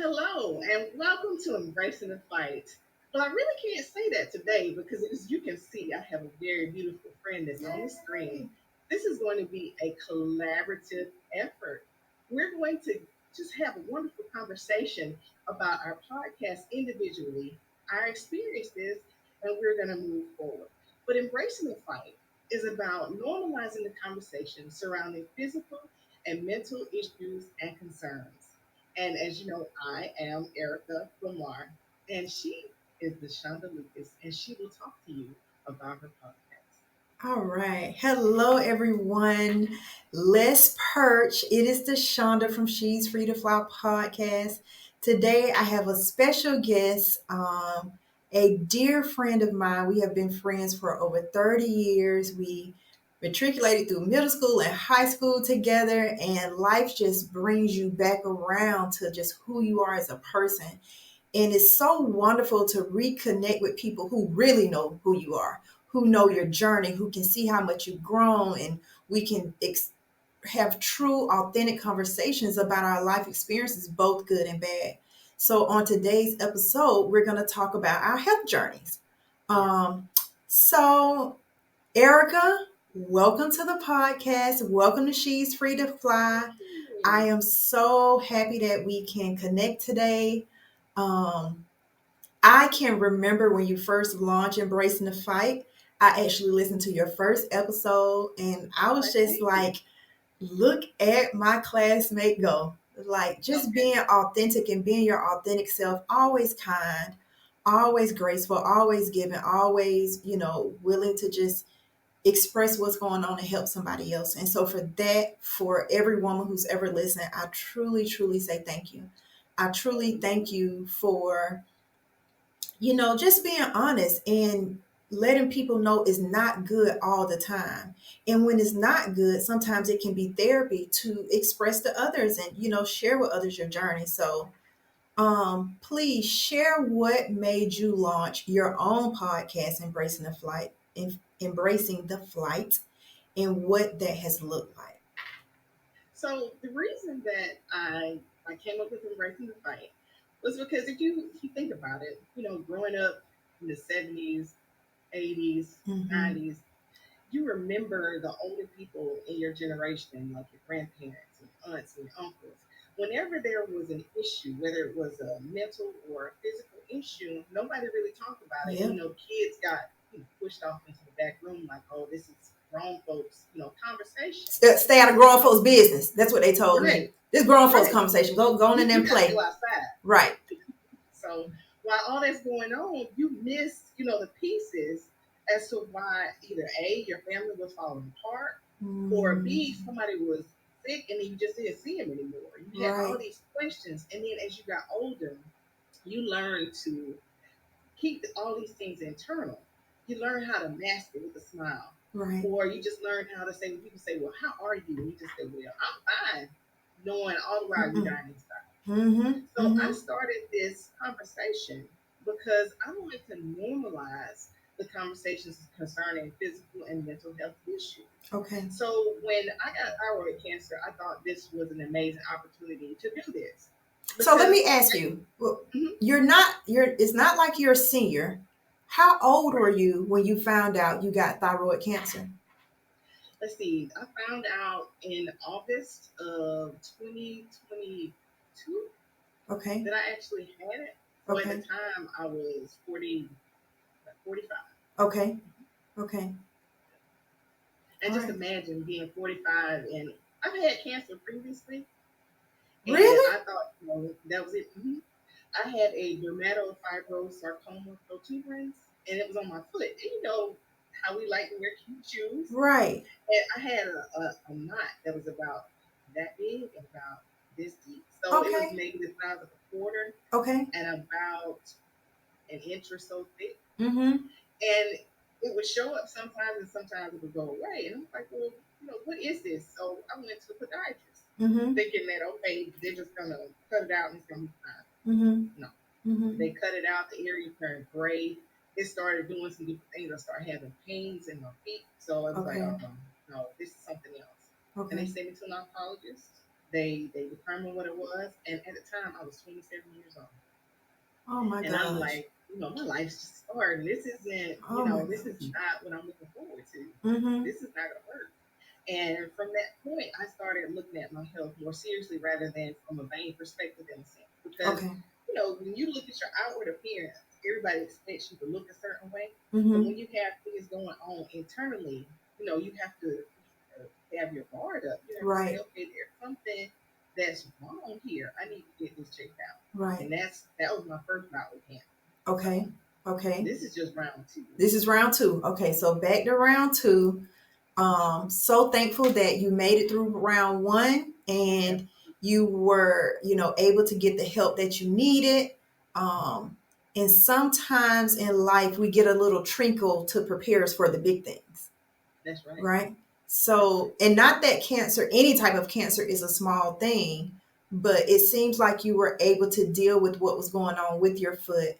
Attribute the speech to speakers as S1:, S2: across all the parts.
S1: Hello, and welcome to Embracing the Fight. Well, I really can't say that today because, as you can see, I have a very beautiful friend that's on the screen. This is going to be a collaborative effort. We're going to just have a wonderful conversation about our podcast individually, our experiences, and we're going to move forward. But Embracing the Fight is about normalizing the conversation surrounding physical and mental issues and concerns. And as you know, I am Erica Lamar, and she is De'Shonda Lucas, and she will talk to you about her podcast.
S2: All right. Hello, everyone. Let's perch. It is the Shonda from She's Free to Fly podcast. Today, I have a special guest, a dear friend of mine. We have been friends for over 30 years. We matriculated through middle school and high school together, and life just brings you back around to just who you are as a person. And it's so wonderful to reconnect with people who really know who you are, who know your journey, who can see how much you've grown, and we can have true, authentic conversations about our life experiences, both good and bad. So, on today's episode, we're going to talk about our health journeys. Um, so, Erica, welcome to the podcast. Welcome to She's Free to Fly. I am so happy that we can connect today. Um, I can remember when you first launched Embracing the Fight. I actually listened to your first episode and I was just like, look at my classmate go. Like just being authentic and being your authentic self, always kind, always graceful, always giving, always, willing to just express what's going on and help somebody else. And so for that, for every woman who's ever listened, I truly, truly say thank you. I truly thank you for just being honest and letting people know it's not good all the time. And when it's not good, sometimes it can be therapy to express to others and, share with others your journey. So please share what made you launch your own podcast, Embracing the Flight, and what that has looked like.
S1: So the reason that I came up with Embracing the Fight was because if you think about it, growing up in the 70s, 80s,
S2: Mm-hmm.
S1: 90s, you remember the older people in your generation, like your grandparents and aunts and uncles. Whenever there was an issue, whether it was a mental or a physical issue, nobody really talked about it.
S2: Yeah.
S1: Kids got pushed off into the back room like, oh, this is grown folks, conversation.
S2: Stay out of grown folks' business. That's what they told me.
S1: Right,
S2: This grown folks
S1: right.
S2: conversation. Go on in there
S1: You
S2: and
S1: got to
S2: play.
S1: go outside.
S2: Right.
S1: So while all that's going on, you miss, the pieces as to why either A, your family was falling apart, or B, somebody was sick and you just didn't see them anymore. You had all
S2: Right.
S1: these questions. And then as you got older, you learned to keep all these things internal. You learn how to mask it with a smile.
S2: Right.
S1: Or you just learn how to say, when people say, well, how are you? And you just say, well, I'm fine, knowing all the while you're dying inside.
S2: Mm-hmm.
S1: So I
S2: Mm-hmm.
S1: started this conversation because I wanted to normalize the conversations concerning physical and mental health issues.
S2: Okay.
S1: So when I got thyroid cancer, I thought this was an amazing opportunity to do this.
S2: So let
S1: Because
S2: me ask you.
S1: Mhm.
S2: It's not like you're a senior. How old were you when you found out you got thyroid cancer?
S1: Let's see, I found out in August of 2022
S2: Okay.
S1: that I actually had it. So at
S2: Okay.
S1: the time, I was 45.
S2: Okay. Okay.
S1: And
S2: All
S1: just
S2: right.
S1: imagine being 45, and I've had cancer previously, and
S2: Really?
S1: I thought, that was it. I had a dermatofibrosarcoma protuberans, and it was on my foot. And how we like to wear cute shoes.
S2: Right.
S1: And I had a knot that was about that big and about this deep. So it was
S2: Okay.
S1: maybe the size of a quarter
S2: Okay.
S1: and about an inch or so thick.
S2: Mm-hmm.
S1: And it would show up sometimes and sometimes it would go away. And I'm like, well, what is this? So I went to the podiatrist
S2: Mm-hmm.
S1: thinking that, okay, they're just going to cut it out and it's going to be fine.
S2: Mm-hmm.
S1: No.
S2: Mm-hmm.
S1: They cut it out. The area turned gray. It started doing some different things. I started having pains in my feet. So I was like,
S2: Okay.
S1: no, this is something else. And they
S2: Okay.
S1: sent me to an oncologist. They determined what it was, and at the time I was 27 years old,
S2: Oh my
S1: and I'm
S2: gosh.
S1: like, my life's just starting. This isn't,
S2: Oh my
S1: this is
S2: gosh.
S1: not what I'm looking forward to.
S2: Mm-hmm.
S1: This is not gonna work. And from that point, I started looking at my health more seriously rather than from a vain perspective in a sense. Because,
S2: Okay.
S1: when you look at your outward appearance, everybody expects you to look a certain way. But
S2: Mm-hmm.
S1: when you have things going on internally, you have to have your guard up. You have to say,
S2: Right.
S1: okay, there's something that's wrong here. I need to get this checked out.
S2: Right.
S1: And that was my first bout with cancer. So
S2: Okay. Okay.
S1: this is just round two.
S2: This is round two. Okay, so back to round two. So thankful that you made it through round one
S1: Yep.
S2: and you were, able to get the help that you needed. And sometimes in life we get a little trinkle to prepare us for the big things,
S1: That's right.
S2: right?
S1: That's right.
S2: So, and not that cancer, any type of cancer is a small thing, but it seems like you were able to deal with what was going on with your foot,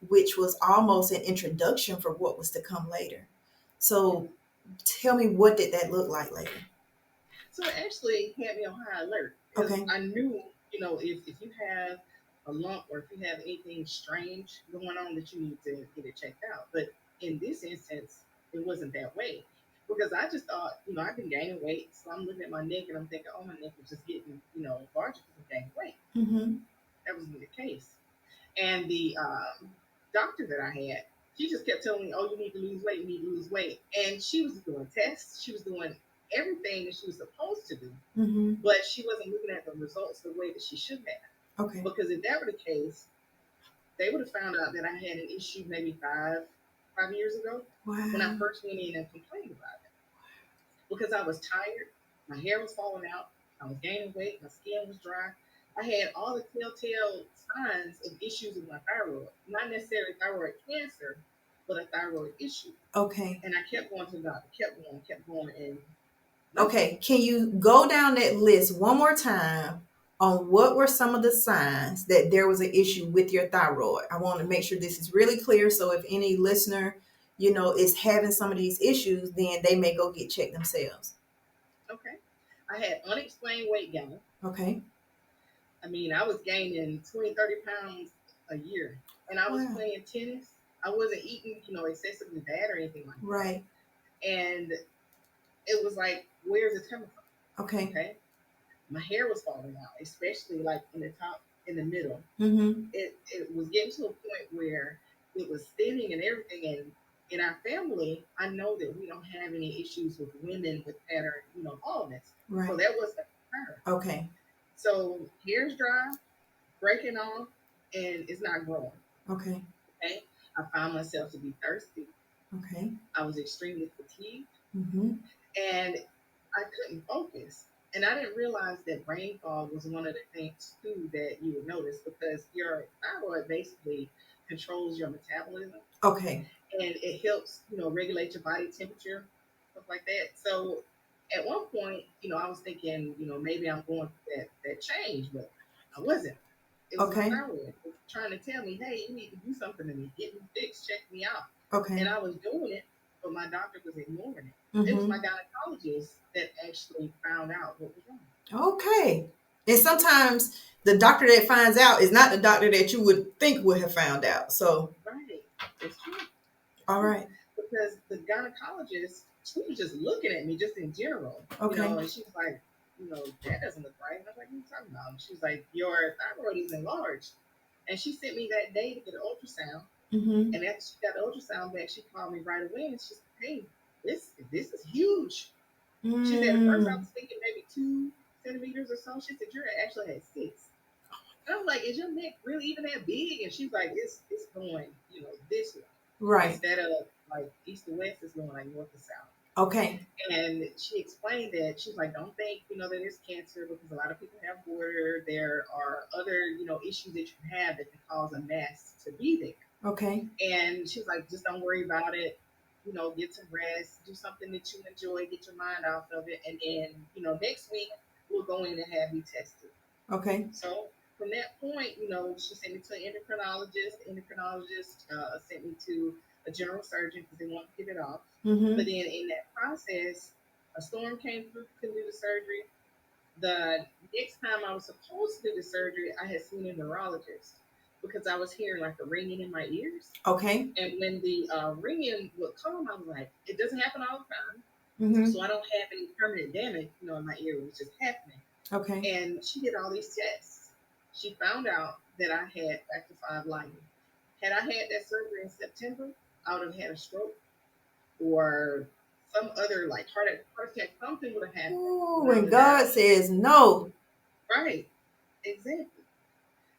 S2: which was almost an introduction for what was to come later. So, tell me, what did that look like later?
S1: So it actually had me on high alert because
S2: Okay.
S1: I knew, if you have a lump or if you have anything strange going on that you need to get it checked out. But in this instance, it wasn't that way because I just thought, I've been gaining weight. So I'm looking at my neck and I'm thinking, oh, my neck is just getting, larger because I'm gaining weight.
S2: Mm-hmm.
S1: That wasn't the case. And the doctor that I had, she just kept telling me, "Oh, you need to lose weight. You need to lose weight." And she was doing tests. She was doing everything that she was supposed to do,
S2: Mm-hmm.
S1: but she wasn't looking at the results the way that she should have.
S2: Okay.
S1: Because if that were the case, they would have found out that I had an issue maybe 5 years ago when I
S2: Wow.
S1: first went in and complained about it. Because I was tired, my hair was falling out, I was gaining weight, my skin was dry. I had all the telltale signs of issues with my thyroid. Not necessarily thyroid cancer, but a thyroid issue.
S2: Okay.
S1: And I kept going to the doctor, kept going, and nothing.
S2: Okay. Can you go down that list one more time on what were some of the signs that there was an issue with your thyroid? I want to make sure this is really clear. So if any listener, is having some of these issues, then they may go get checked themselves.
S1: Okay. I had unexplained weight gain.
S2: Okay.
S1: I mean, I was gaining 20, 30 pounds a year. And I was
S2: Wow.
S1: playing tennis. I wasn't eating, excessively bad or anything like that.
S2: Right.
S1: And it was like, where's it coming from?
S2: Okay.
S1: Okay. My hair was falling out, especially like in the top, in the middle.
S2: Mm-hmm.
S1: It was getting to a point where it was thinning and everything. And in our family, I know that we don't have any issues with women with pattern, baldness.
S2: Right.
S1: So that was the her.
S2: Okay.
S1: So hair's dry, breaking off, and it's not growing.
S2: Okay.
S1: Okay. I found myself to be thirsty.
S2: Okay.
S1: I was extremely fatigued.
S2: Mm-hmm.
S1: And I couldn't focus. And I didn't realize that brain fog was one of the things too that you would notice because your thyroid basically controls your metabolism
S2: Okay.
S1: and it helps, regulate your body temperature, stuff like that. So at one point, I was thinking, maybe I'm going through that change, but I wasn't. It was my
S2: Okay.
S1: thyroid. It was trying to tell me, hey, you need to do something to me, get me fixed, check me out.
S2: Okay.
S1: And I was doing it, but my doctor was ignoring it. It was
S2: Mm-hmm.
S1: my gynecologist that actually found out what was wrong.
S2: Okay. And sometimes the doctor that finds out is not the doctor that you would think would have found out. So,
S1: Right. It's true.
S2: all right.
S1: Because the gynecologist, she was just looking at me just in general,
S2: Okay.
S1: and she was like, that doesn't look right. And I was like, what are you talking about? And she was like, your thyroid is enlarged. And she sent me that day to get an ultrasound.
S2: Mm-hmm.
S1: And after she got the ultrasound back, she called me right away and she said, hey, this is huge.
S2: Mm.
S1: She said, at first I was thinking maybe 2 centimeters or so. She said, you're actually at 6. And I was like, is your neck really even that big? And she's like, it's going, this way.
S2: Right.
S1: Instead of like east to west, it's going like north to south.
S2: Okay.
S1: And she explained that she's like, don't think, that it's cancer because a lot of people have goiter. There are other, issues that you have that can cause a mass to be there.
S2: Okay.
S1: And she's like, just don't worry about it. Get some rest, do something that you enjoy, get your mind off of it. And then, next week we'll go in and have you tested.
S2: Okay.
S1: So from that point, she sent me to an endocrinologist. The endocrinologist sent me to a general surgeon because they wanted to get it off.
S2: Mm-hmm.
S1: But then in that process, a storm came through, couldn't do the surgery. The next time I was supposed to do the surgery, I had seen a neurologist because I was hearing like a ringing in my ears.
S2: Okay.
S1: And when the ringing would come, I was like, it doesn't happen all the time.
S2: Mm-hmm.
S1: So I don't have any permanent damage, in my ear. It was just happening.
S2: Okay.
S1: And she did all these tests. She found out that I had factor 5 lightning. Had I had that surgery in September, I would have had a stroke or some other like heart attack, something would have happened.
S2: Ooh, when God says no.
S1: Right. Exactly.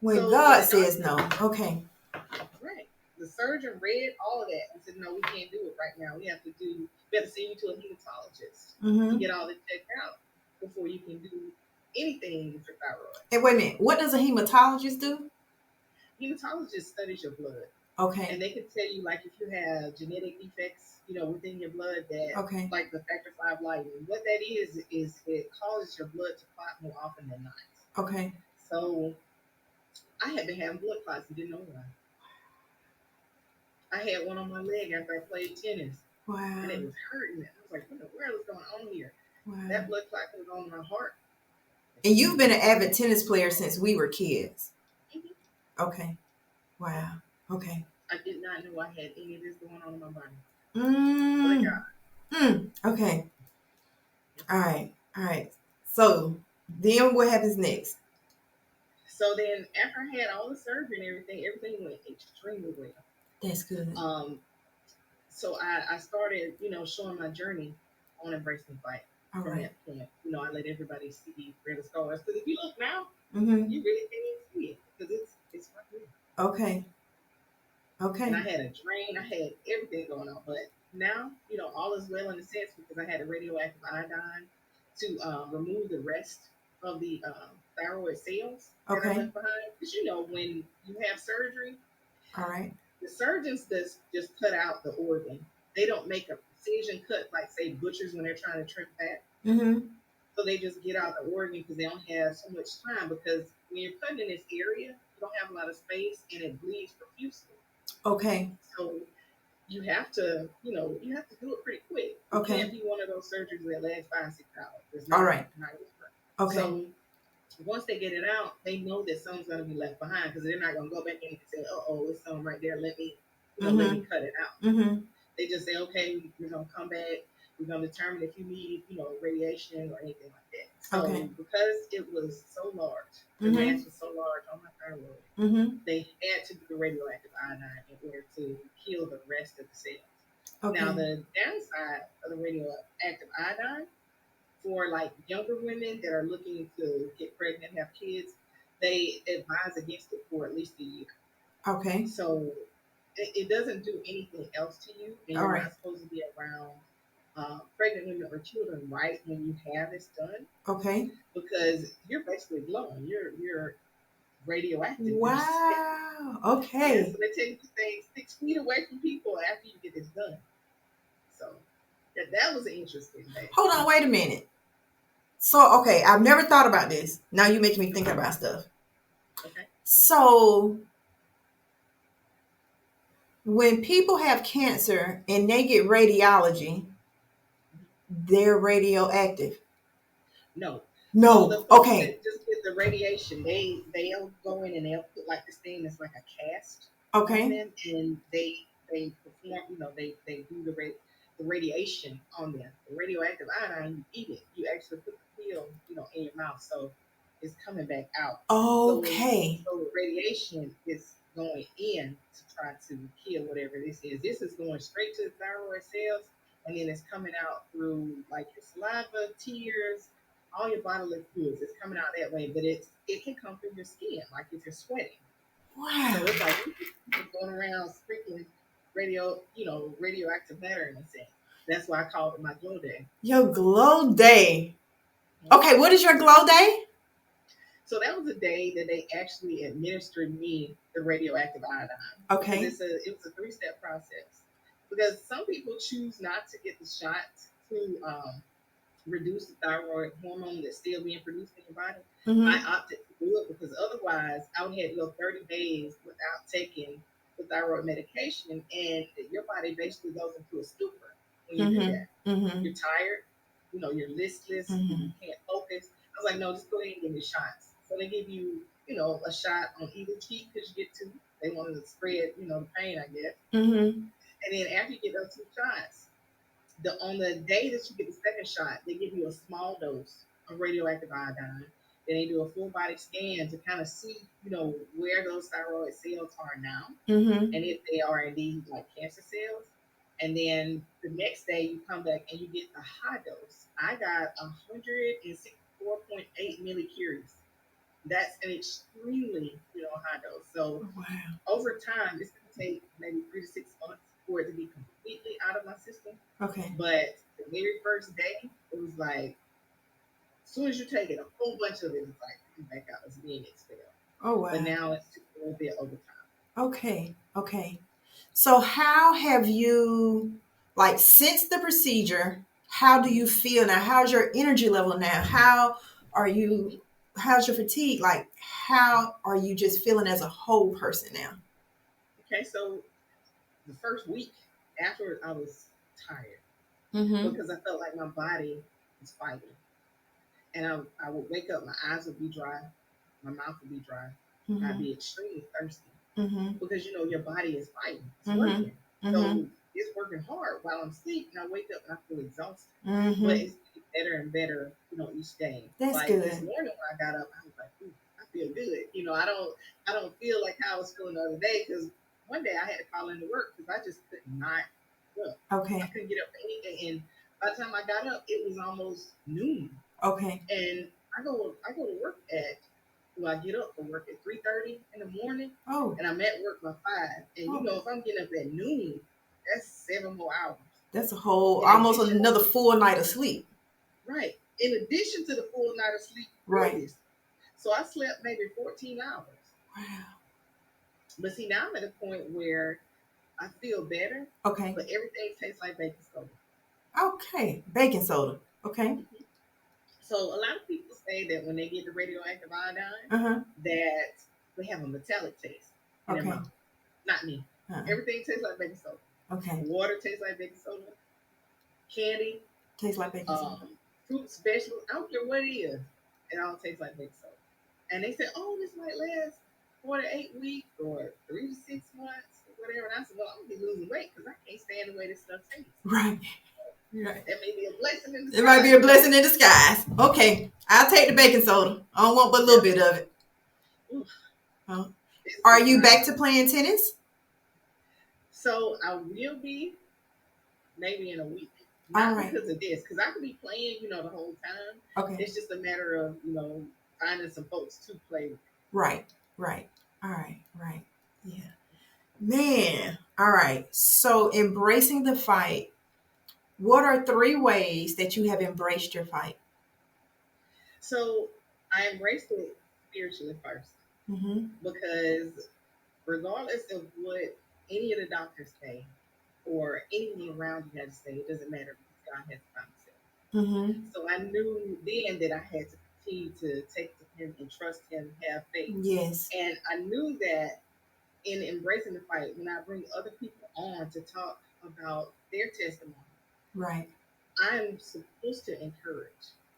S2: When
S1: So the
S2: God says
S1: doctor,
S2: no. Okay.
S1: right. The surgeon read all of that and said, no, we can't do it right now. We have to send you to a hematologist to
S2: Mm-hmm.
S1: get all this checked out before you can do anything for thyroid.
S2: And wait a minute. What does a hematologist do?
S1: Hematologist studies your blood.
S2: Okay.
S1: And they can tell you, like, if you have genetic defects, within your blood that,
S2: Okay.
S1: like the factor 5 lightning, what that is it causes your blood to clot more often than not.
S2: Okay.
S1: So I had been having blood clots and didn't know why. I had one on my leg after I played tennis.
S2: Wow.
S1: And it was hurting. I was like, what in the world is going on here?
S2: Wow.
S1: That blood clot was on my heart.
S2: And you've been an avid tennis player since we were kids.
S1: Mm-hmm.
S2: Okay. Wow. Okay.
S1: I did not know I had any of this going on in my body.
S2: Okay. All right. All right. So then what happens next?
S1: So then after I had all the surgery and everything went extremely well.
S2: That's good.
S1: So I started, showing my journey on Embracing the Fight.
S2: All
S1: from
S2: right.
S1: that point. I let everybody see where the scars. Because if you look now,
S2: Mm-hmm.
S1: you really can't even see it because it's right there.
S2: Okay. Okay.
S1: And I had a drain. I had everything going on. But now, all is well in a sense because I had a radioactive iodine to remove the rest of the thyroid cells that
S2: Okay.
S1: are left behind. Because, when you have surgery,
S2: all right,
S1: the surgeons just cut out the organ. They don't make a precision cut like, say, butchers when they're trying to trim fat.
S2: Mm-hmm.
S1: So they just get out the organ because they don't have so much time. Because when you're cutting in this area, you don't have a lot of space and it bleeds profusely.
S2: Okay.
S1: So you have to do it pretty quick.
S2: Okay.
S1: It can't be one of those surgeries that lasts 5-6 hours.
S2: All right.
S1: Okay. So once they get it out, they know that some's going to be left behind because they're not going to go back in and say, "Oh, it's some right there. Let me cut it out."
S2: Mm-hmm.
S1: They just say, "Okay, we're going to come back. We're going to determine if you need, radiation or anything like that." So because it was so large, the mass was so large on my thyroid, they had to do the radioactive iodine in order to kill the rest of the cells. Okay. Now, the downside of the radioactive iodine for like younger women that are looking to get pregnant, have kids, they advise against it for at least a year.
S2: Okay.
S1: So it doesn't do anything else to you, and you're not supposed to be around pregnant women or children right when you have this done.
S2: Okay.
S1: Because you're basically glowing. You're radioactive.
S2: Wow. Okay.
S1: Yeah, so they tell you to stay 6 feet away from people after you get this done. So that was an interesting thing.
S2: Hold on, wait a minute. So, okay, I've never thought about this. Now you're making me think about stuff.
S1: Okay.
S2: So, when people have cancer and they get radiology, they're radioactive.
S1: No.
S2: No.
S1: So
S2: okay.
S1: Just get the radiation. They'll go in and they'll put like this thing that's like a cast.
S2: Okay.
S1: On them, and they perform. They do the radiation on them. The radioactive iodine, you eat it. You actually put the pill, in your mouth, so it's coming back out.
S2: Okay.
S1: So radiation is going in to try to kill whatever this is. This is going straight to the thyroid cells, and then it's coming out through like your saliva, tears, all your bodily fluids. It's coming out that way, but it can come through your skin, like if you're sweating.
S2: Wow.
S1: So it's like you're going around sprinkling radioactive matter in a sense. That's why I called it my glow day.
S2: Your glow day. Okay, what is your glow day?
S1: So that was a day that they actually administered me the radioactive iodine.
S2: Okay.
S1: Because it was a 3-step process. Because some people choose not to get the shot to reduce the thyroid hormone that's still being produced in your body. Mm-hmm. I opted to do it because otherwise I would have to go 30 days without taking the thyroid medication, and your body basically goes into a stupor when you do that. Mm-hmm. You're tired, you're listless, you can't focus. I was like, no, just go ahead and give me shots. So they give you, a shot on either cheek because you get two. They wanted to spread, the pain, I guess.
S2: Mm-hmm.
S1: And then after you get those two shots, on the day that you get the second shot, they give you a small dose of radioactive iodine. Then they do a full body scan to kind of see, where those thyroid cells are now,
S2: Mm-hmm.
S1: and if they are indeed like cancer cells. And then the next day you come back and you get the high dose. I got 164.8 millicuries. That's an extremely, high dose. So
S2: Wow.
S1: over time, it's going to take maybe 3 to 6 months for it to be completely out of my system.
S2: Okay.
S1: But the very first day, it was like, as soon as you take it, a whole bunch of it is like, come back out as being expelled.
S2: Oh wow.
S1: But now it's just a little bit over time.
S2: Okay. Okay. So how have you, like, since the procedure, how do you feel now? How's your energy level now? How are you, how's your fatigue? Like, how are you just feeling as a whole person now?
S1: Okay, so the first week after I was tired
S2: Mm-hmm.
S1: because I felt like my body was fighting. And I would wake up, my eyes would be dry, my mouth would be dry, I'd
S2: Mm-hmm.
S1: be extremely thirsty
S2: Mm-hmm.
S1: because your body is fighting, it's
S2: Mm-hmm.
S1: working.
S2: Mm-hmm.
S1: So it's working hard while I'm asleep, and I wake up and I feel exhausted.
S2: Mm-hmm.
S1: But it's getting better and better, each day.
S2: That's
S1: Like this
S2: good.
S1: morning when I got up, I was like, ooh, I feel good. I don't feel like how I was feeling the other day because one day I had to call into work because I just could not get up. I
S2: Okay.
S1: couldn't get up for anything, and by the time I got up, it was almost noon.
S2: Okay.
S1: And I go to work at I get up for work at 3:30 in the morning,
S2: Oh.
S1: and I'm at work by 5. And if I'm getting up at noon, that's 7 more hours.
S2: That's a whole, almost another full night of sleep.
S1: Right. In addition to the full night of sleep.
S2: Right.
S1: So I slept maybe 14 hours.
S2: Wow.
S1: But see, now I'm at a point where I feel better.
S2: Okay.
S1: But everything tastes like baking soda.
S2: Okay. Baking soda. Okay.
S1: Mm-hmm. So a lot of people say that when they get the radioactive iodine,
S2: Uh-huh.
S1: that they have a metallic taste in their mouth. Not me.
S2: Uh-huh.
S1: Everything tastes like baking soda.
S2: Okay.
S1: Water tastes like baking soda. Candy
S2: tastes like baking soda.
S1: Fruits, vegetables, I don't care what it is. It all tastes like baking soda. And they said, oh, this might last 4 to 8 weeks or 3 to 6 months or whatever. And I said, well, I'm going to be losing weight because I can't stand the way this stuff tastes.
S2: Right. Right.
S1: That may be a blessing in disguise.
S2: It might be a blessing in disguise. Okay. I'll take the baking soda. I don't want but a little bit of it. Are you back to playing tennis?
S1: So I will be maybe in a week.
S2: All
S1: Not
S2: right.
S1: because of this, because I could be playing, the whole time.
S2: Okay.
S1: It's just a matter of, finding some folks to play with.
S2: Right. Right. All right. Right. Yeah. Man. All right. So embracing the fight. What are 3 ways that you have embraced your fight?
S1: So I embraced it spiritually first.
S2: Mm-hmm.
S1: Because regardless of what any of the doctors say or anyone around you had to say, it doesn't matter because God has to find himself.
S2: Mm-hmm.
S1: So I knew then that I had to continue to take to him and trust him, have faith.
S2: Yes.
S1: And I knew that in embracing the fight, when I bring other people on to talk about their testimony,
S2: right,
S1: I'm supposed to encourage.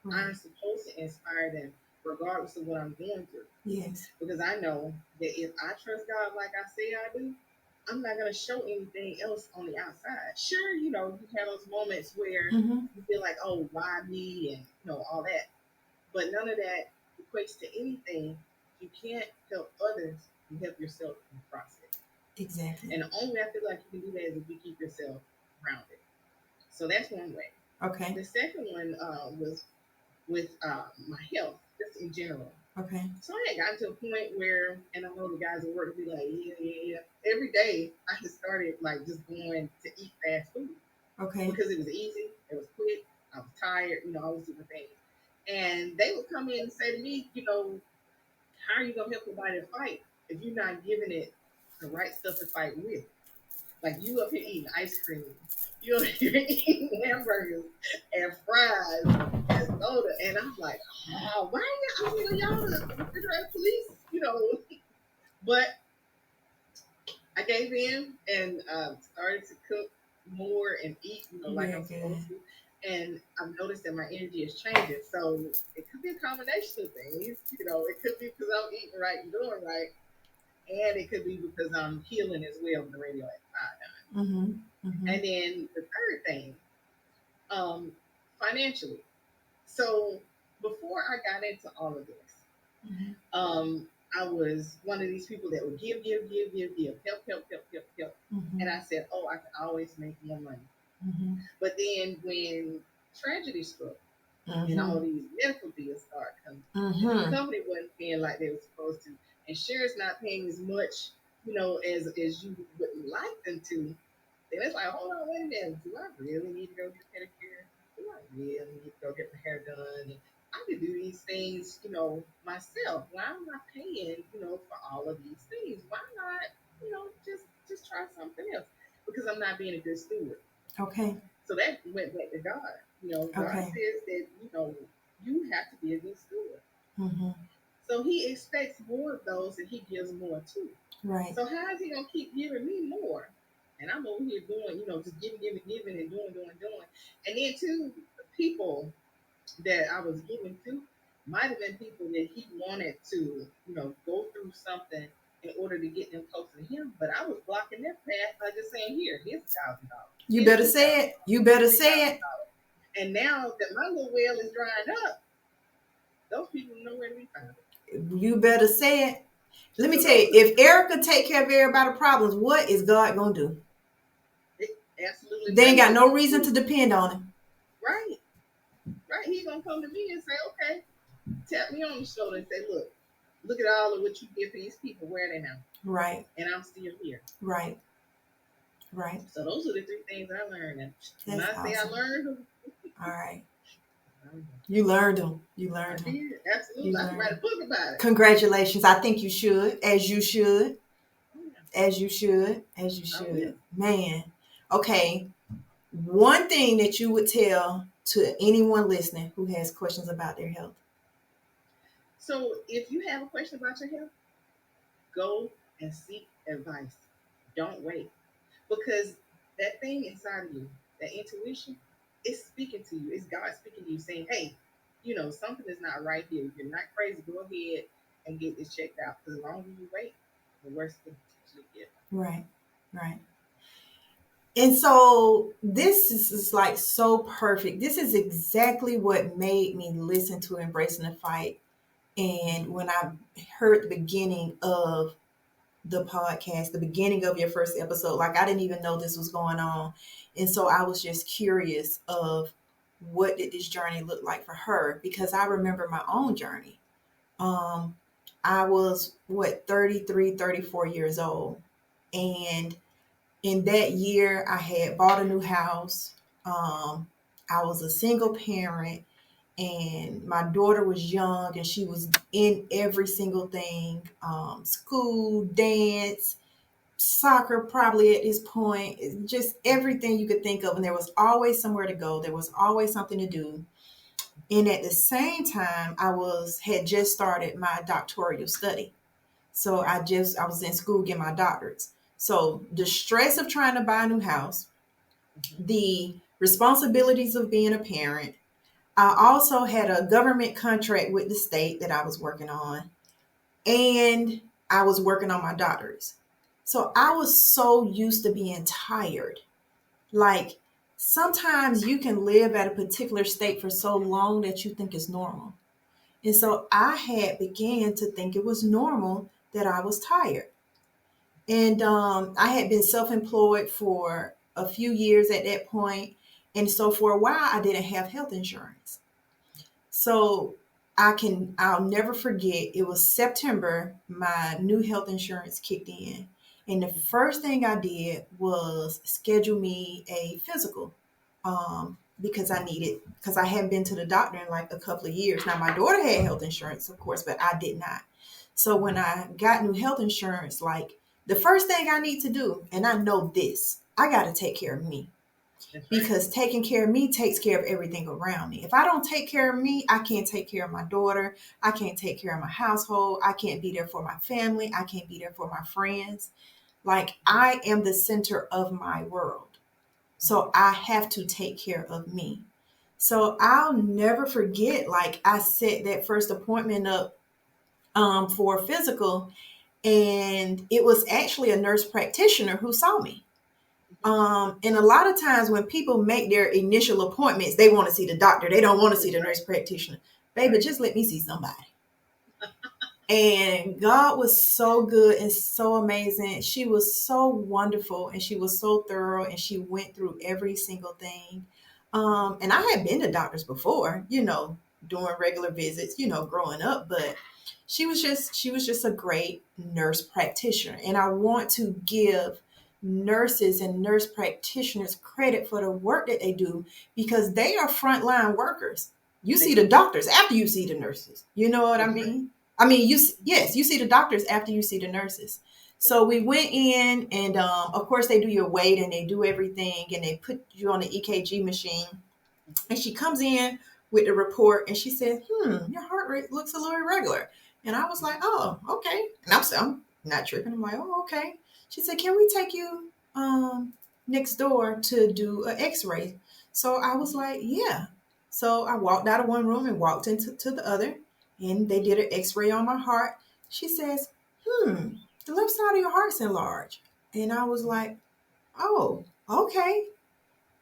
S1: Right. I'm supposed to inspire them regardless of what I'm going through.
S2: Yes.
S1: Because I know that if I trust God like I say I do, I'm not going to show anything else on the outside. Sure, you have those moments where you feel like, oh, why me? And, all that. But none of that equates to anything. You can't help others, you help yourself in the process.
S2: Exactly.
S1: And the only way I feel like you can do that is if you keep yourself grounded. So that's one way.
S2: Okay.
S1: The second one was with my health, just in general.
S2: Okay.
S1: So I had gotten to a point where, and I know the guys at work would be like, yeah. Every day I had started like just going to eat fast food.
S2: Okay.
S1: Because it was easy, it was quick, I was tired, I was doing things. And they would come in and say to me, how are you going to help your body to fight if you're not giving it the right stuff to fight with? Like you up here eating ice cream, you up here eating hamburgers and fries and soda, and I'm like, oh, why y'all the refrigerator police, But I gave in and started to cook more and eat, like I'm supposed to. And I've noticed that my energy is changing. So it could be a combination of things. It could be because I'm eating right and doing right, and it could be because I'm healing as well with the radioactive iodine.
S2: Mm-hmm. Mm-hmm.
S1: And then the third thing, um, financially. So before I got into all of this,
S2: Mm-hmm.
S1: I was one of these people that would give, give, give, give, give, help, help, help, help, help.
S2: Mm-hmm.
S1: And I said, oh, I can always make more money.
S2: Mm-hmm.
S1: But then when tragedy struck and
S2: Mm-hmm.
S1: all these medical bills started coming, and the
S2: Mm-hmm.
S1: company wasn't paying like they were supposed to, insurance not paying as much, as you would like them to, then it's like, hold on, wait a minute. Do I really need to go get pedicure? Do I really need to go get my hair done? And I could do these things, myself. Why am I paying, for all of these things? Why not, just try something else? Because I'm not being a good steward.
S2: Okay.
S1: So that went back to God. God
S2: Okay.
S1: says that, you have to be a good steward.
S2: Mm-hmm.
S1: So he expects more of those and he gives more too.
S2: Right.
S1: So how is he gonna keep giving me more? And I'm over here doing, just giving, giving, giving, and doing, doing, doing. And then too, the people that I was giving to might have been people that he wanted to, go through something in order to get them closer to him. But I was blocking their path by just saying, "Here, here's $1,000.
S2: You
S1: Here's
S2: better
S1: $2,000.
S2: say it. You
S1: Here's
S2: better
S1: three
S2: say
S1: thousand
S2: it.
S1: dollars." And now that my little well is drying up, those people know where to be found.
S2: You better say it. Let me
S1: So
S2: tell you,
S1: those are
S2: if Erica take care of everybody's problems, what is God gonna do?
S1: absolutely
S2: They ain't got
S1: nothing.
S2: no reason to depend on him.
S1: Right, right. He's gonna come to me and say, "Okay, tap me on the shoulder and say, look at all of what you give these people. Where are they now?
S2: Right.
S1: And I'm still here."
S2: Right. Right.
S1: So those are the three things I learned. And when
S2: That's
S1: I say I
S2: awesome.
S1: learned them,
S2: All right.
S1: I learned them.
S2: You learned them. You
S1: I
S2: learned them.
S1: did.
S2: You
S1: Absolutely. I can
S2: learned
S1: write a
S2: them.
S1: book about it.
S2: Congratulations. I think you should, as you should,
S1: Oh, yeah.
S2: as you should, as you
S1: I
S2: should.
S1: will.
S2: Man. Okay. One thing that you would tell to anyone listening who has questions about their health.
S1: So if you have a question about your health, go and seek advice. Don't wait. Because that thing inside of you, that intuition, it's speaking to you. It's God speaking to you saying, hey, something is not right here. You're not crazy. Go ahead and get this checked out. Because as long as you wait, the worst can potentially get.
S2: Right. Right. And so this is like so perfect. This is exactly what made me listen to Embracing the Fight. And when I heard the beginning of the podcast, the beginning of your first episode, like I didn't even know this was going on. And so I was just curious of what did this journey look like for her? Because I remember my own journey. Um, I was 33, 34 years old. And in that year, I had bought a new house. I was a single parent, and my daughter was young, and she was in every single thing, school, dance, soccer, probably at this point, just everything you could think of. And there was always somewhere to go. There was always something to do. And at the same time, had just started my doctoral study. So I was in school getting my doctorates. So the stress of trying to buy a new house, the responsibilities of being a parent. I also had a government contract with the state that I was working on, and I was working on my doctorates. So I was so used to being tired. Like sometimes you can live at a particular state for so long that you think it's normal. And so I had began to think it was normal that I was tired. And I had been self-employed for a few years at that point. And so for a while, I didn't have health insurance. So I'll never forget, it was September, my new health insurance kicked in. And the first thing I did was schedule me a physical because I hadn't been to the doctor in like a couple of years. Now, my daughter had health insurance, of course, but I did not. So when I got new health insurance, like the first thing I need to do, and I know this, I got to take care of me.
S1: That's right.
S2: Because taking care of me takes care of everything around me. If I don't take care of me, I can't take care of my daughter. I can't take care of my household. I can't be there for my family. I can't be there for my friends. Like I am the center of my world. So I have to take care of me. So I'll never forget, like I set that first appointment up for a physical, and it was actually a nurse practitioner who saw me. And a lot of times when people make their initial appointments, they want to see the doctor. They don't want to see the nurse practitioner. Baby, just let me see somebody. And God was so good and so amazing. She was so wonderful and she was so thorough and she went through every single thing. And I had been to doctors before, doing regular visits, growing up, but she was just a great nurse practitioner. And I want to give nurses and nurse practitioners credit for the work that they do because they are frontline workers. You see the doctors after you see the nurses. You know what I mean? I mean, you see the doctors after you see the nurses. So we went in, and of course they do your weight and they do everything, and they put you on the EKG machine. And she comes in with the report, and she said, your heart rate looks a little irregular." And I was like, "Oh, okay." And I'm not tripping. I'm like, "Oh, okay." She said, "Can we take you next door to do an X-ray?" So I was like, "Yeah." So I walked out of one room and walked into the other, and they did an X-ray on my heart. She says, "The left side of your heart's enlarged." And I was like, "Oh, okay."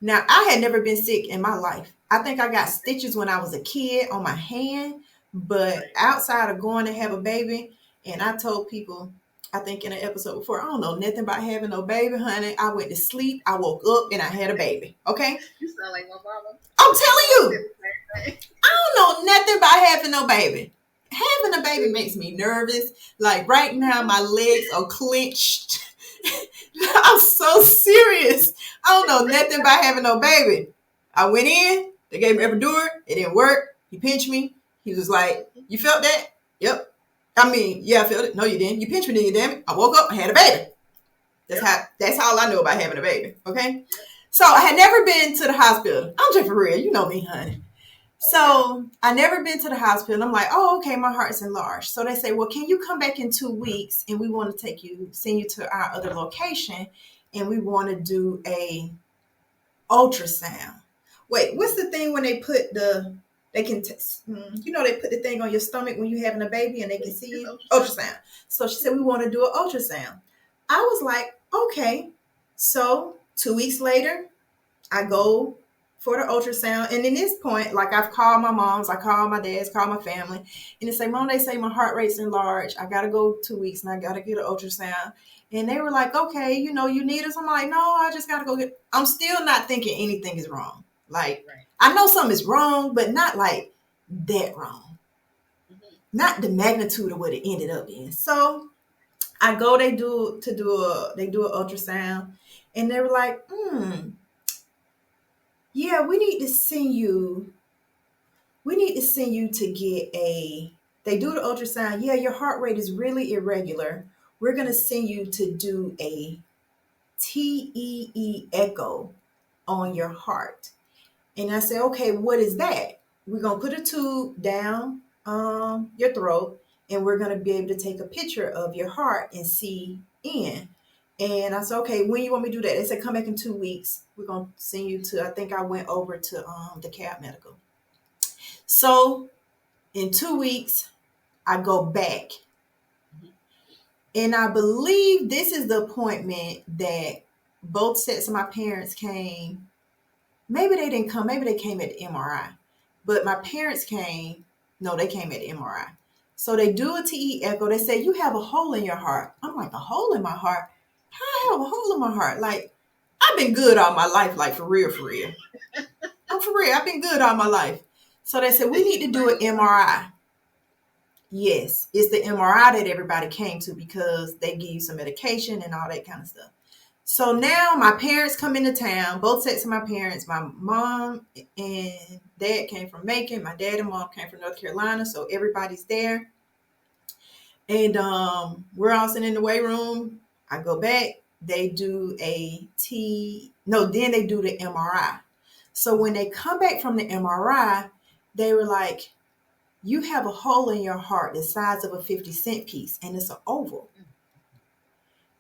S2: Now, I had never been sick in my life. I think I got stitches when I was a kid on my hand, but outside of going to have a baby, and I told people, I think in an episode before, I don't know nothing about having no baby, honey. I went to sleep, I woke up, and I had a baby. Okay?
S1: You sound like my mama.
S2: I'm telling you, I don't know nothing about having no baby. Having a baby makes me nervous. Like right now, my legs are clenched. I'm so serious. I don't know nothing about having no baby. I went in, they gave me epidural, it didn't work. He pinched me. He was like, "You felt that?" "Yep." I mean, "Yeah, I felt it." "No, you didn't. You pinched me, didn't you, damn it?" I woke up, I had a baby. That's all I know about having a baby. Okay. So I had never been to the hospital. I'm just for real. You know me, honey. So I never been to the hospital. I'm like, "Oh, okay, my heart's enlarged." So they say, "Well, can you come back in 2 weeks and we want to send you to our other location and we want to do a ultrasound." Wait, what's the thing when they put they can, they put the thing on your stomach when you're having a baby and they can see you? Ultrasound. So she said, "We want to do an ultrasound." I was like, "Okay." So 2 weeks later, I go for the ultrasound. And in this point, like I've called my moms, I called my dads, called my family. And they say, "Mom, they say my heart rate's enlarged. I got to go 2 weeks and I got to get an ultrasound." And they were like, "Okay, you need us?" I'm like, "No, I just got to go get." I'm still not thinking anything is wrong. Like, I know something is wrong, but not like that wrong. Not the magnitude of what it ended up in. So I go, they do an ultrasound. And they were like, "Yeah, we need to send you to get they do the ultrasound. Yeah, your heart rate is really irregular. We're going to send you to do a TEE echo on your heart." And I said, "Okay, what is that?" "We're going to put a tube down your throat and we're going to be able to take a picture of your heart and see in." And I said, "Okay, when you want me to do that?" They said, "Come back in 2 weeks. We're going to send you to," I think I went over to the Cab Medical. So in 2 weeks, I go back. And I believe this is the appointment that both sets of my parents came. Maybe they didn't come. Maybe they came at the MRI. But my parents came. No, they came at the MRI. So they do a TE echo. They say, "You have a hole in your heart." I'm like, "A hole in my heart? How I have a hole in my heart?" Like, I've been good all my life. Like, for real, for real. I'm for real. I've been good all my life. So they said, "We need to do an MRI." Yes, it's the MRI that everybody came to because they give you some medication and all that kind of stuff. So now my parents come into town, both sets of my parents. My mom and dad came from Macon. My dad and mom came from North Carolina. So everybody's there. And we're all sitting in the weight room. I go back. They do then they do the MRI. So when they come back from the MRI, they were like, "You have a hole in your heart the size of a 50-cent piece, and it's an oval."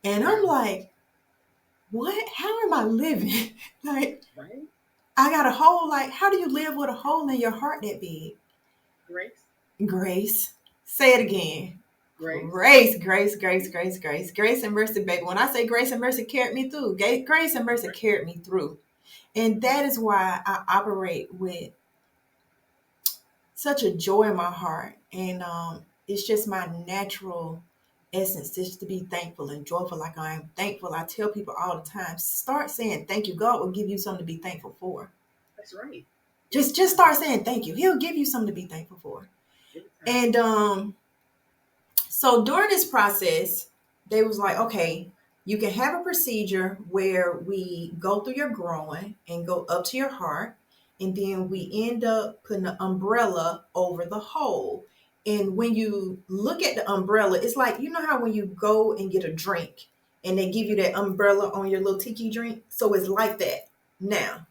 S2: And I'm like, "What? How am I living?" Like, I got a hole. Like, how do you live with a hole in your heart that big?
S1: Grace.
S2: Grace. Say it again.
S1: Grace.
S2: Grace, grace, grace, grace, grace, grace and mercy, baby. When I say grace and mercy carried me through, grace and mercy carried me through. And that is why I operate with such a joy in my heart. And it's just my natural essence just to be thankful and joyful like I am thankful. I tell people all the time, start saying thank you. God will give you something to be thankful for.
S1: That's right.
S2: Just start saying thank you. He'll give you something to be thankful for. And so during this process, they was like, okay, you can have a procedure where we go through your groin and go up to your heart. And then we end up putting an umbrella over the hole. And when you look at the umbrella, it's like, you know how when you go and get a drink and they give you that umbrella on your little tiki drink? So it's like that. Now,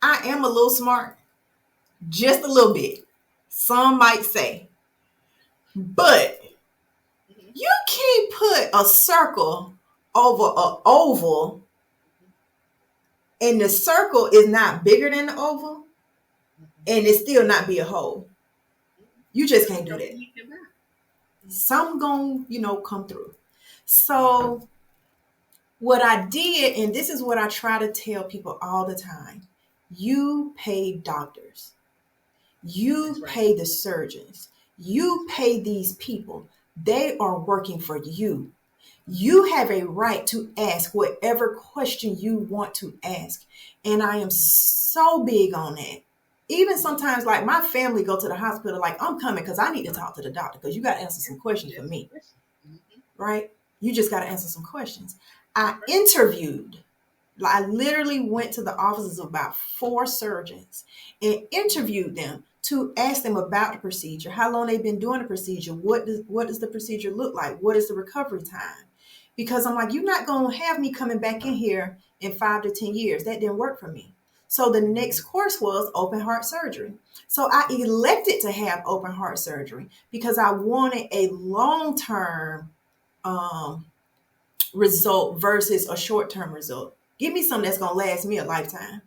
S2: I am a little smart, just a little bit. Some might say. But you can't put a circle over an oval and the circle is not bigger than the oval and it still not be a hole. You just can't do that. Some gonna, come through. So what I did, and this is what I try to tell people all the time, you pay doctors. You pay the surgeons. You pay these people. They are working for you. You have a right to ask whatever question you want to ask. And I am so big on that. Even sometimes, like my family go to the hospital, like I'm coming because I need to talk to the doctor because you got to answer some questions for me. Right? You just got to answer some questions. I literally went to the offices of about 4 surgeons and interviewed them to ask them about the procedure, how long they've been doing the procedure, what does the procedure look like, what is the recovery time? Because I'm like, you're not going to have me coming back in here in 5 to 10 years. That didn't work for me. So the next course was open heart surgery. So I elected to have open heart surgery because I wanted a long-term result versus a short-term result. Give me something that's going to last me a lifetime.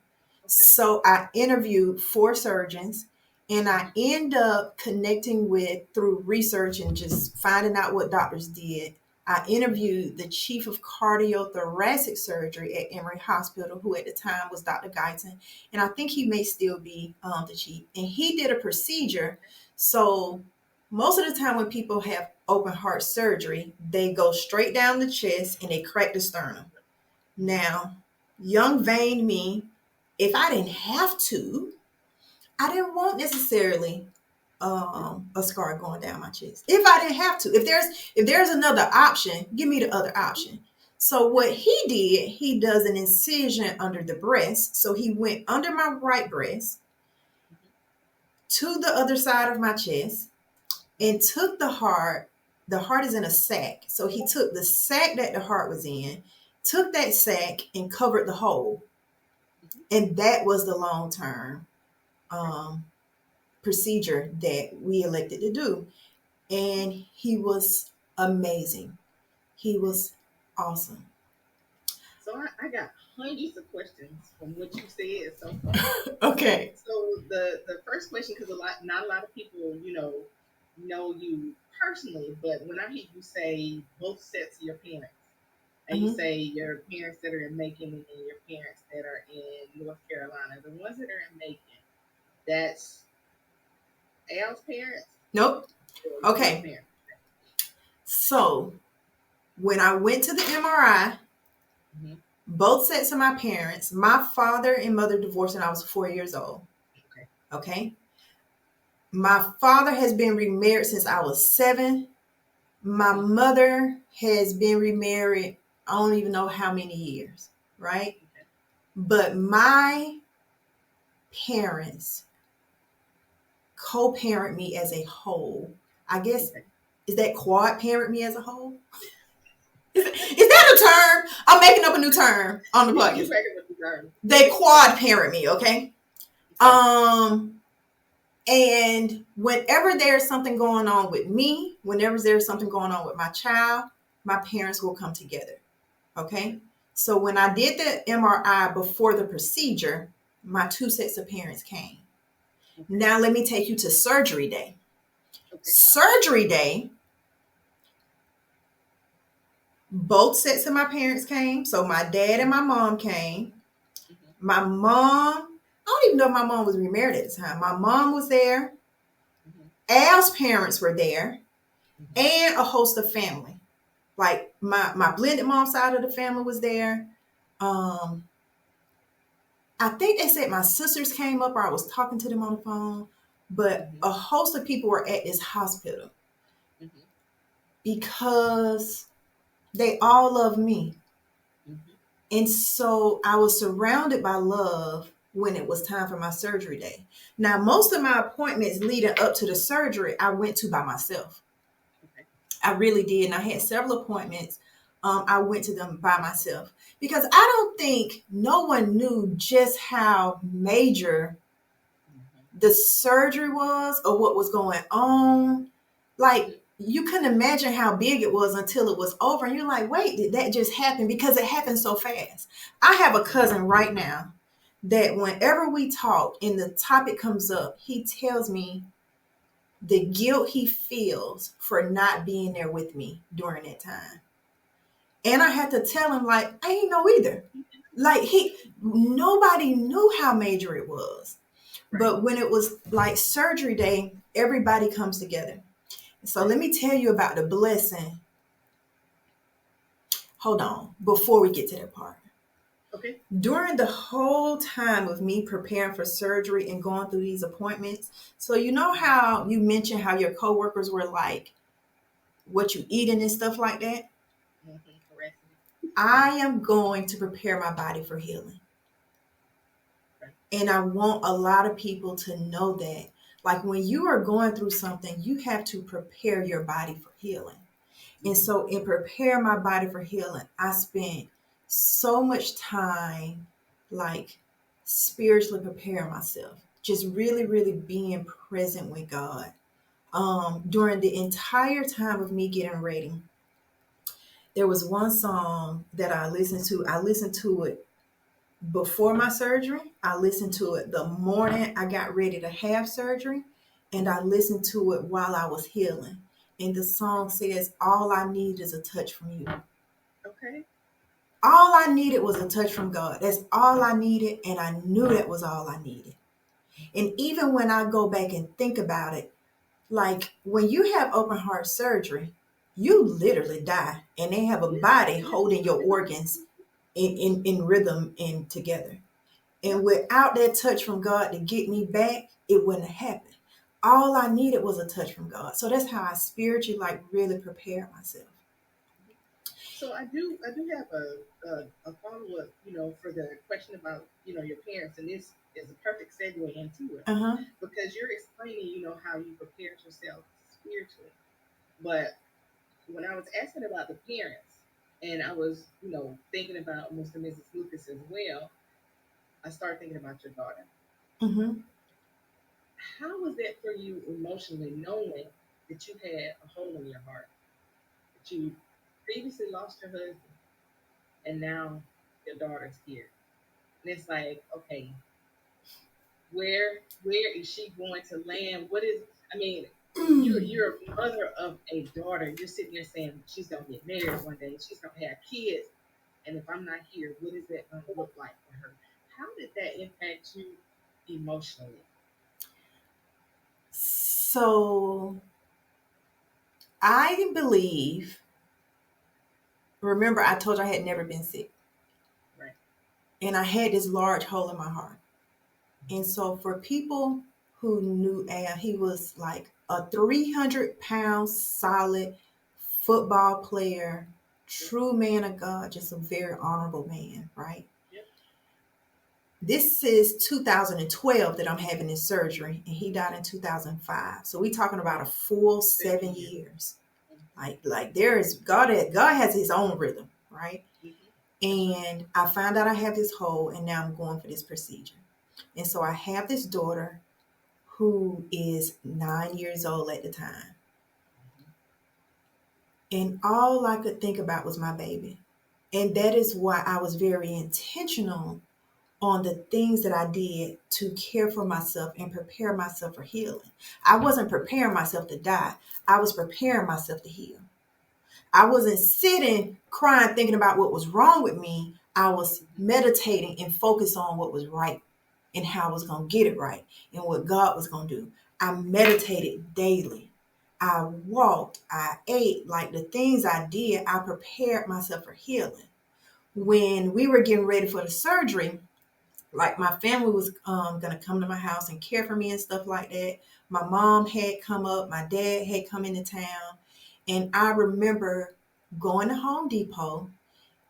S2: So I interviewed 4 surgeons and I end up connecting with, through research and just finding out what doctors did, I interviewed the chief of cardiothoracic surgery at Emory Hospital, who at the time was Dr. Guyton. And I think he may still be the chief. And he did a procedure. So most of the time when people have open heart surgery, they go straight down the chest and they crack the sternum. Now, young vain me, if I didn't have to, I didn't want necessarily a scar going down my chest. If I didn't have to, if there's another option, give me the other option. So what he did, he does an incision under the breast. So he went under my right breast to the other side of my chest and took the heart. The heart is in a sac. So he took the sac that the heart was in, took that sac and covered the hole. And that was the long-term procedure that we elected to do. And he was amazing. He was awesome.
S1: So I got hundreds of questions from what you said so far.
S2: Okay.
S1: So the first question, because not a lot of people, know you personally, but when I hear you say both sets of your parents, and you say your parents that are in Macon and your parents that are in North Carolina, the ones that are in Macon, that's Al's parents?
S2: Nope. Okay. So when I went to the MRI, both sets of my parents, my father and mother divorced when I was 4 years old. Okay. My father has been remarried since I was 7. My mother has been remarried, I don't even know how many years, right? But my parents co-parent me as a whole. I guess, is that quad parent me as a whole? Is that a term? I'm making up a new term on the podcast. They quad parent me, okay? And whenever there's something going on with me, whenever there's something going on with my child, my parents will come together. Okay. So when I did the MRI before the procedure, my two sets of parents came.
S1: Okay.
S2: Now let me take you to surgery day.
S1: Okay.
S2: Surgery day, both sets of my parents came. So my dad and my mom came.
S1: Mm-hmm.
S2: My mom, I don't even know if my mom was remarried at the time. My mom was there.
S1: Mm-hmm.
S2: Al's parents were there,
S1: Mm-hmm.
S2: and a host of family. Like my blended mom side of the family was there. Um, I think they said my sisters came up or I was talking to them on the phone, but
S1: Mm-hmm.
S2: a host of people were at this hospital
S1: Mm-hmm.
S2: because they all love me.
S1: Mm-hmm.
S2: And so I was surrounded by love when it was time for my surgery day. Now, most of my appointments leading up to the surgery, I went to by myself.
S1: Okay.
S2: I really did. And I had several appointments. I went to them by myself because I don't think no one knew just how major
S1: Mm-hmm.
S2: the surgery was or what was going on. Like, you couldn't imagine how big it was until it was over. And you're like, wait, did that just happen? Because it happened so fast. I have a cousin right now that whenever we talk and the topic comes up, he tells me the guilt he feels for not being there with me during that time. And I had to tell him, like, I ain't know either. Like, nobody knew how major it was.
S1: Right.
S2: But when it was like surgery day, everybody comes together. So
S1: Right.
S2: let me tell you about the blessing. Hold on, before we get to that part.
S1: Okay.
S2: During the whole time of me preparing for surgery and going through these appointments, so you know how you mentioned how your coworkers were like, what you eating and stuff like that?
S1: Mm-hmm. Correct.
S2: I am going to prepare my body for healing.
S1: Right.
S2: And I want a lot of people to know that. Like when you are going through something, you have to prepare your body for healing. And
S1: Mm-hmm.
S2: so, in prepare my body for healing, I spent so much time, like spiritually preparing myself, just really, really being present with God. During the entire time of me getting ready, there was one song that I listened to. I listened to it before my surgery. I listened to it the morning I got ready to have surgery, and I listened to it while I was healing. And the song says, all I need is a touch from you.
S1: Okay.
S2: All I needed was a touch from God. That's all I needed. And I knew that was all I needed. And even when I go back and think about it, like when you have open heart surgery, you literally die and they have a body holding your organs in rhythm and together. And
S1: Yep.
S2: without that touch from God to get me back, it wouldn't have happened. All I needed was a touch from God. So that's how I spiritually like really prepare myself.
S1: So I do have a follow up, for the question about your parents, and this is a perfect segue into it
S2: Uh-huh.
S1: because you're explaining how you prepared yourself spiritually. But when I was asking about the parents, and I was thinking about Mr. and Mrs. Lucas as well, I started thinking about your daughter.
S2: Mm-hmm.
S1: How was that for you emotionally, knowing that you had a hole in your heart, that you previously lost your husband, and now your daughter's here? And it's like, okay, where is she going to land? What is I mean, you're a mother of a daughter. You're sitting there saying she's gonna get married one day, she's gonna have kids, and if I'm not here, what is that gonna look like for her? How did that impact you emotionally?
S2: So I believe, remember, I told you I had never been sick.
S1: Right.
S2: And I had this large hole in my heart. And so for people who knew Al, he was like a 300-pound solid football player,
S1: Yep.
S2: true man of God, just a very honorable man, right?
S1: Yep.
S2: This is 2012 that I'm having this surgery, and he died in 2005. So we talking about a full
S1: 7
S2: 7
S1: years.
S2: years.
S1: Mm-hmm.
S2: Like there is God has his own rhythm, right?
S1: Mm-hmm. That's right.
S2: And I found out I have this hole, and now I'm going for this procedure. And so I have this daughter who is 9 years old at the time.
S1: Mm-hmm.
S2: And all I could think about was my baby. And that is why I was very intentional on the things that I did to care for myself and prepare myself for healing. I wasn't preparing myself to die. I was preparing myself to heal. I wasn't sitting crying thinking about what was wrong with me. I was meditating and focused on what was right and how I was going to get it right and what God was going to do. I meditated daily. I walked, I ate, like the things I did, I prepared myself for healing. When we were getting ready for the surgery, like my family was going to come to my house and care for me and stuff like that. My mom had come up, my dad had come into town, and I remember going to Home Depot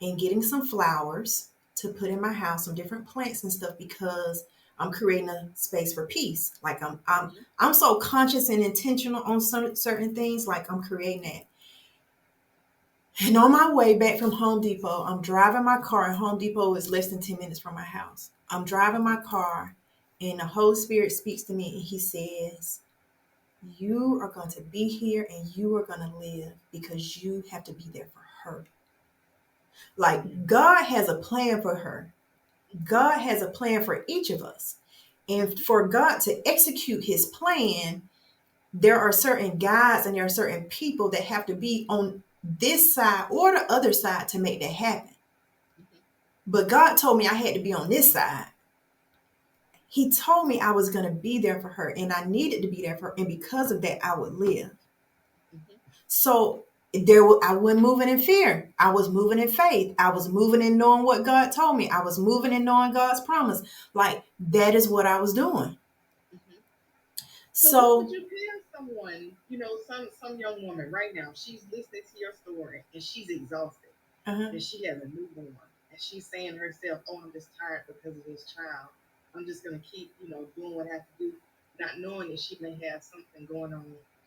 S2: and getting some flowers to put in my house, some different plants and stuff, because I'm creating a space for peace. Like I'm so conscious and intentional on some certain things, like I'm creating that. And on my way back from Home Depot, I'm driving my car, and Home Depot is less than 10 minutes from my house. I'm driving my car, and the Holy Spirit speaks to me, and he says, you are going to be here and you are going to live because you have to be there for her. Like, God has a plan for her. God has a plan for each of us. And for God to execute his plan, there are certain guides and there are certain people that have to be on this side or the other side to make that happen. But God told me I had to be on this side. He told me I was going to be there for her, and I needed to be there for her. And because of that, I would live. So I wasn't moving in fear. I was moving in faith. I was moving in knowing what God told me. I was moving in knowing God's promise. Like, that is what I was doing.
S1: So what would you tell someone, some young woman right now, she's listening to your story and she's exhausted and she has a newborn and she's saying to herself, oh, I'm just tired because of this child. I'm just going to keep, doing what I have to do, not knowing that she may have something going on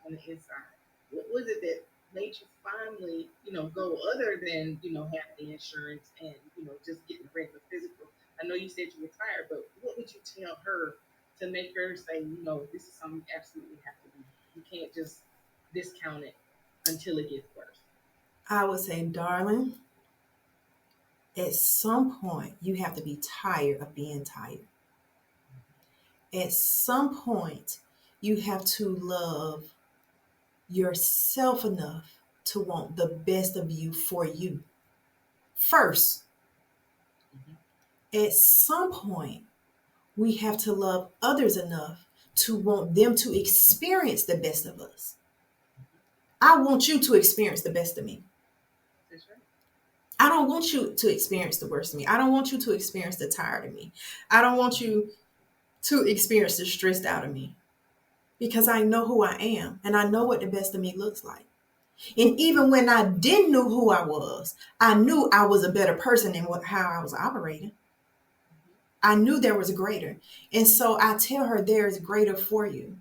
S1: the inside. What was it that made you finally, go other than, having the insurance and, just getting a regular physical? I know you said you were tired, but what would you tell her to make her say, this is something you absolutely have to do? You can't just discount it until it gets worse.
S2: I would say, darling, at some point, you have to be tired of being tired. At some point, you have to love yourself enough to want the best of you for you first. At some point, we have to love others enough to want them to experience the best of us. I want you to experience the best of me.
S1: That's right.
S2: I don't want you to experience the worst of me. I don't want you to experience the tired of me. I don't want you to experience the stressed out of me, because I know who I am and I know what the best of me looks like. And even when I didn't know who I was, I knew I was a better person than how I was operating. I knew there was a greater. And so I tell her there is greater for you.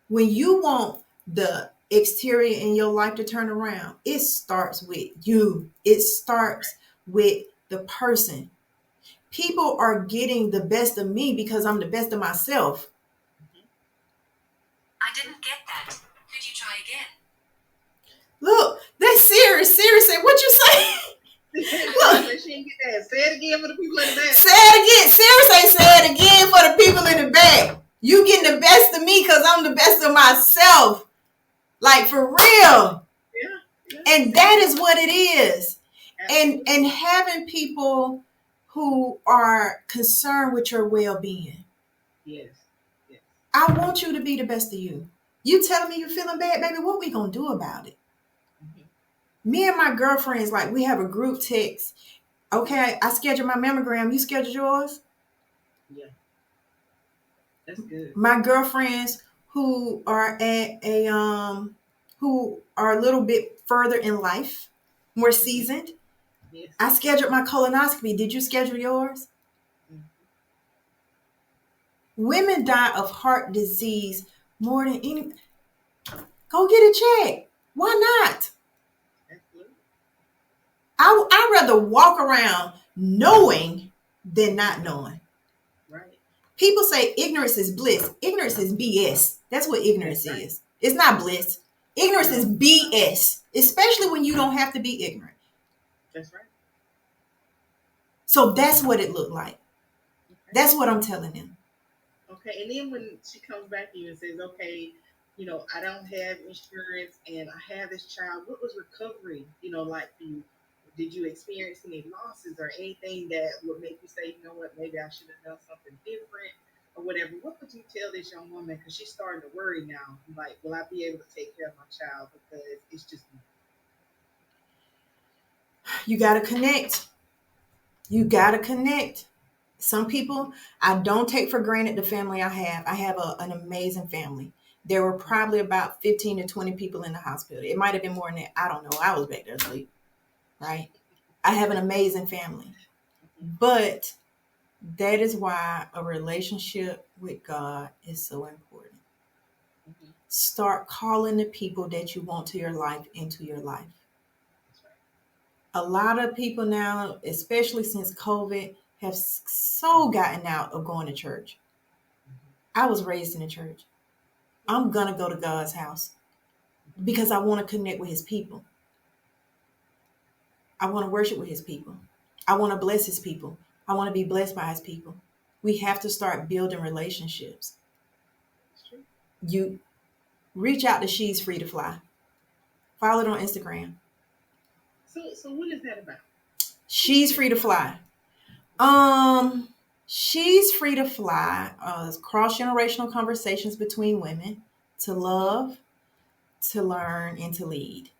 S2: When you want the exterior in your life to turn around, it starts with you. It starts with the person. People are getting the best of me because I'm the best of myself.
S3: I didn't get that. Could you try again?
S2: Look, that's serious. Seriously, what you say?
S1: Look, she didn't get that. Say it again for the people in the back.
S2: Say it again. Seriously, say it again for the people in the back. You getting the best of me because I'm the best of myself. Like, for real.
S1: Yeah.
S2: And that is what it is. And having people who are concerned with your well-being.
S1: Yes.
S2: I want you to be the best of you. You telling me you're feeling bad, baby, what we gonna do about it? Me and my girlfriends, like, we have a group text. Okay, I scheduled my mammogram. You scheduled yours?
S1: Yeah. That's good.
S2: My girlfriends who are who are a little bit further in life, more seasoned.
S1: Yes.
S2: I scheduled my colonoscopy. Did you schedule yours? Women die of heart disease more than any. Go get it checked. Why not? I'd rather walk around knowing than not knowing.
S1: Right.
S2: People say ignorance is bliss. Ignorance is BS. That's what ignorance is. It's not bliss. Ignorance is BS, especially when you don't have to be ignorant.
S1: That's right.
S2: So that's what it looked like.
S1: Okay.
S2: That's what I'm telling them.
S1: Okay. And then when she comes back to you and says, okay, I don't have insurance and I have this child, what was recovery, like for you? Did you experience any losses or anything that would make you say, you know what, maybe I should have done something different or whatever? What would you tell this young woman? Because she's starting to worry now. Like, will I be able to take care of my child? Because it's just,
S2: You got to connect. You got to connect. Some people, I don't take for granted the family I have. I have an amazing family. There were probably about 15 to 20 people in the hospital. It might have been more than that. I don't know. I was back there asleep, right? I have an amazing family. But that is why a relationship with God is so important.
S1: mm-hmm.
S2: Start calling the people that you want to your life into your life.
S1: That's right.
S2: A lot of people now, especially since COVID, have so gotten out of going to church. I was raised in a church. I'm going to go to God's house because I want to connect with his people. I want to worship with his people. I want to bless his people. I want to be blessed by his people. We have to start building relationships.
S1: That's true.
S2: You reach out to She's Free to Fly. Follow it on Instagram.
S1: So what is that about?
S2: She's Free to Fly. Um, She's Free to Fly. Cross-generational conversations between women to love, to learn, and to lead.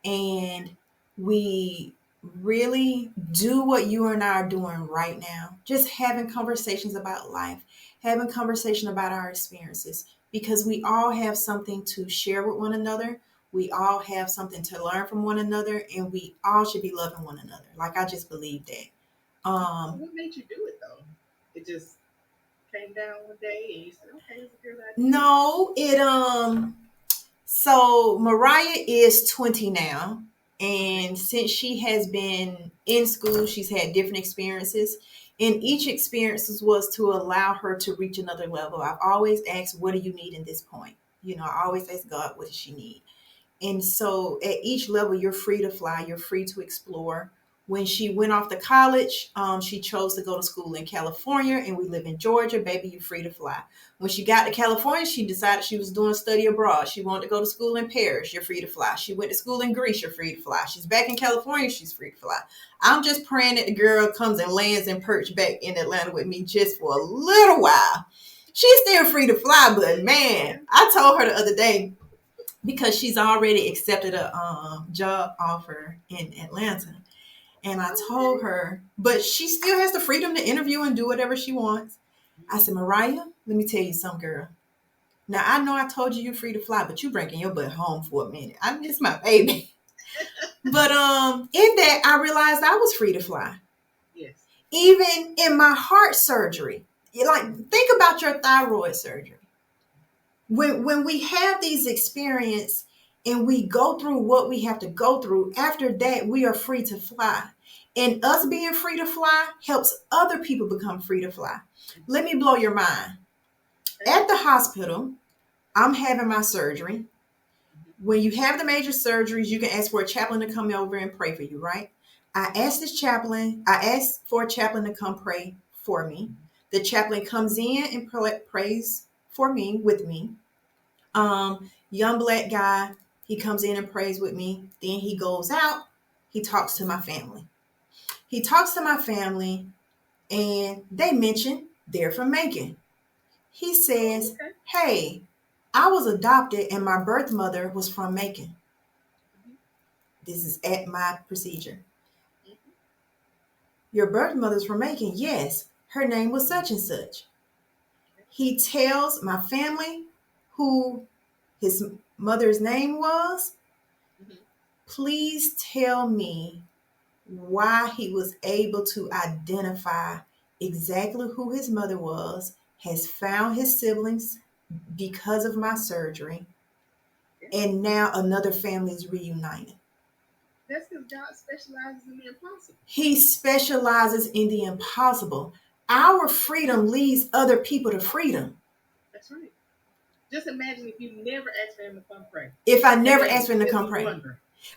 S2: And we really do what you and I are doing right now. Just having conversations about life, having conversation about our experiences, because we all have something to share with one another. We all have something to learn from one another, and we all should be loving one another. Like, I just believe that.
S1: So what made you do it though? It just came down one day and you said, okay, it's a good idea.
S2: No, so Mariah is 20 now.
S1: Okay.
S2: And since she has been in school, she's had different experiences. And each experience was to allow her to reach another level. I've always asked, what do you need in this point? I always ask God, what does she need? And so at each level, you're free to fly, you're free to explore. When she went off to college, she chose to go to school in California, and we live in Georgia. Baby, you're free to fly. When she got to California, she decided she was doing study abroad. She wanted to go to school in Paris. You're free to fly. She went to school in Greece. You're free to fly. She's back in California. She's free to fly. I'm just praying that the girl comes and lands and perch back in Atlanta with me just for a little while. She's still free to fly, but man, I told her the other day, because she's already accepted a job offer in Atlanta. And I told her, but she still has the freedom to interview and do whatever she wants. I said, Mariah, let me tell you something, girl. Now, I know I told you you're free to fly, but you bringing your butt home for a minute. I miss my baby. But in that, I realized I was free to fly.
S1: Yes.
S2: Even in my heart surgery. Think about your thyroid surgery. When we have these experiences and we go through what we have to go through, after that, we are free to fly. And us being free to fly helps other people become free to fly. Let me blow your mind. At the hospital, I'm having my surgery. When you have the major surgeries, you can ask for a chaplain to come over and pray for you, right? I asked for a chaplain to come pray for me. The chaplain comes in and prays for me, with me. Young black guy, he comes in and prays with me. Then he goes out. He talks to my family. He talks to my family, and they mention they're from Macon. He says,
S1: Okay.
S2: hey, I was adopted and my birth mother was from Macon. This is at my procedure. Your birth mother's from Macon? Yes. Her name was such and such. He tells my family who his mother's name was.
S1: Mm-hmm.
S2: Please tell me why he was able to identify exactly who his mother was, has found his siblings because of my surgery, and now another family is reunited.
S1: That's because God specializes in the impossible.
S2: He specializes in the impossible. Our freedom leads other people to freedom.
S1: That's right. Just imagine if you never asked for him to come pray.
S2: If I never
S1: And
S2: asked for him to
S1: just
S2: come pray.
S1: wondering.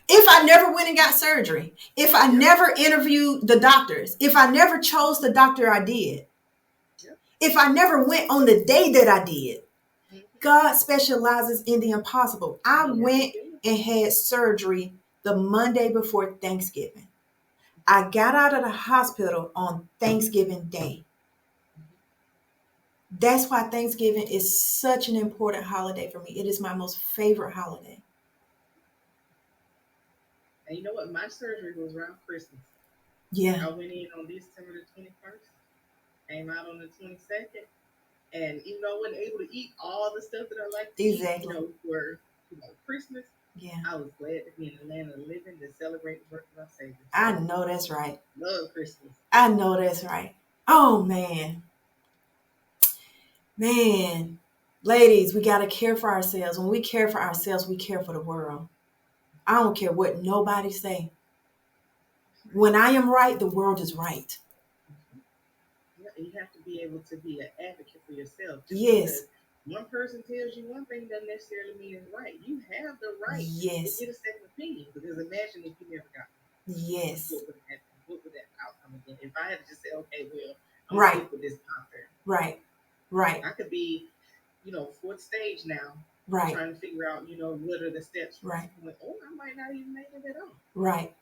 S2: If I never went and got surgery, if I never interviewed the doctors, if I never chose the doctor I did, if I never went on the day that I did, God specializes in the impossible. I went and had surgery the Monday before Thanksgiving. I got out of the hospital on Thanksgiving Day. That's why Thanksgiving is such an important holiday for me. It is my most favorite holiday.
S1: And you know what? My surgery was around Christmas.
S2: Yeah,
S1: I went in on December the 21st, came out on the 22nd. And even though I wasn't able to eat all the stuff that I like to eat,
S2: exactly.
S1: for Christmas,
S2: Yeah,
S1: I was glad to be in the land of the living to celebrate the birth of our Savior.
S2: I know that's right.
S1: Love Christmas.
S2: I know that's right. Oh, man. Man. Ladies, we got to care for ourselves. When we care for ourselves, we care for the world. I don't care what nobody say. When I am right, the world is right.
S1: You have to be able to be an advocate for yourself. Just
S2: Yes.
S1: because one person tells you one thing doesn't necessarily mean it's right. You have the right
S2: Yes.
S1: to get a second opinion. Because imagine if you never got one.
S2: Yes.
S1: What would happen? What would that outcome have been? If I had to just say, okay, well, I'm
S2: Right.
S1: going to stick with this doctor.
S2: Right. Right.
S1: I could be, fourth stage now.
S2: Right.
S1: Trying to figure out, what are the steps from
S2: Right.
S1: this point. Oh, I might not even make it at all.
S2: Right.